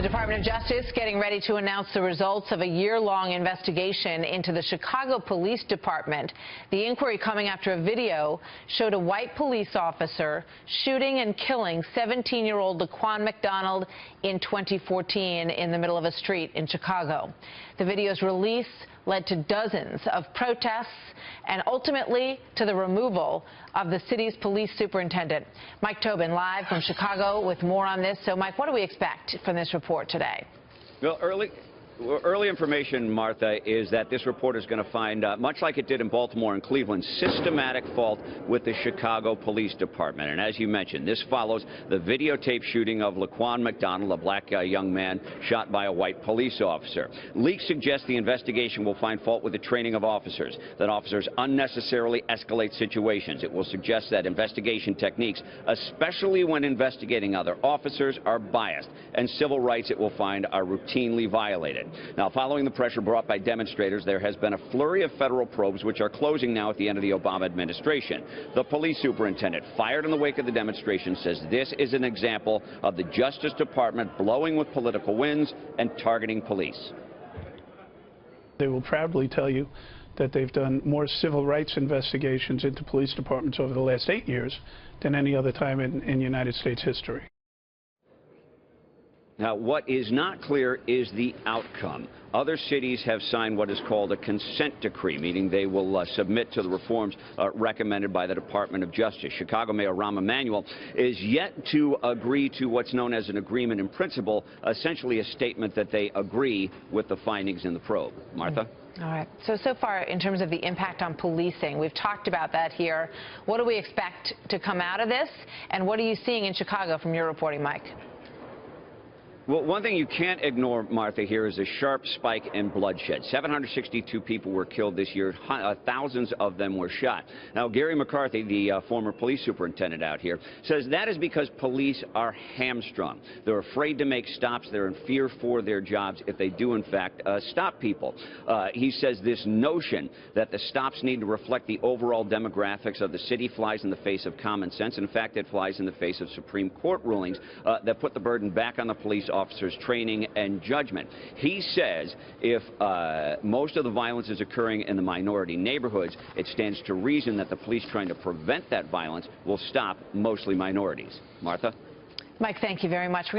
Department of Justice getting ready to announce the results of a year-long investigation into the Chicago Police Department. The inquiry coming after a video showed a white police officer shooting and killing 17-year-old Laquan McDonald in 2014 in the middle of a street in Chicago. The video's release led to dozens of protests and ultimately to the removal of the city's police superintendent. Mike Tobin live from Chicago with more on this. So, Mike, what do we expect from this report today? Well, early information, Martha, is that this report is going to find, much like it did in Baltimore and Cleveland, systematic fault with the Chicago Police Department. And as you mentioned, this follows the videotape shooting of Laquan McDonald, a black young man shot by a white police officer. Leaks suggest the investigation will find fault with the training of officers, that officers unnecessarily escalate situations. It will suggest that investigation techniques, especially when investigating other officers, are biased, and civil rights, it will find, are routinely violated. Now, following the pressure brought by demonstrators, there has been a flurry of federal probes, which are closing now at the end of the Obama administration. The police superintendent, fired in the wake of the demonstration, says this is an example of the Justice Department blowing with political winds and targeting police. They will proudly tell you that they've done more civil rights investigations into police departments over the last 8 years than any other time in United States history. Now, what is not clear is the outcome. Other cities have signed what is called a consent decree, meaning they will submit to the reforms recommended by the Department of Justice. Chicago Mayor Rahm Emanuel is yet to agree to what's known as an agreement in principle, essentially a statement that they agree with the findings in the probe. Martha? All right. So far, in terms of the impact on policing, we've talked about that here. What do we expect to come out of this? And what are you seeing in Chicago from your reporting, Mike? Well, one thing you can't ignore, Martha, here is a sharp spike in bloodshed. 762 people were killed this year. Thousands of them were shot. Now, Gary McCarthy, the former police superintendent out here, says that is because police are hamstrung. They're afraid to make stops. They're in fear for their jobs if they do, in fact, stop people. He says this notion that the stops need to reflect the overall demographics of the city flies in the face of common sense. In fact, it flies in the face of Supreme Court rulings that put the burden back on the police officers' training and judgment. He says if most of the violence is occurring in the minority neighborhoods, it stands to reason that the police trying to prevent that violence will stop mostly minorities. Martha? Mike, thank you very much.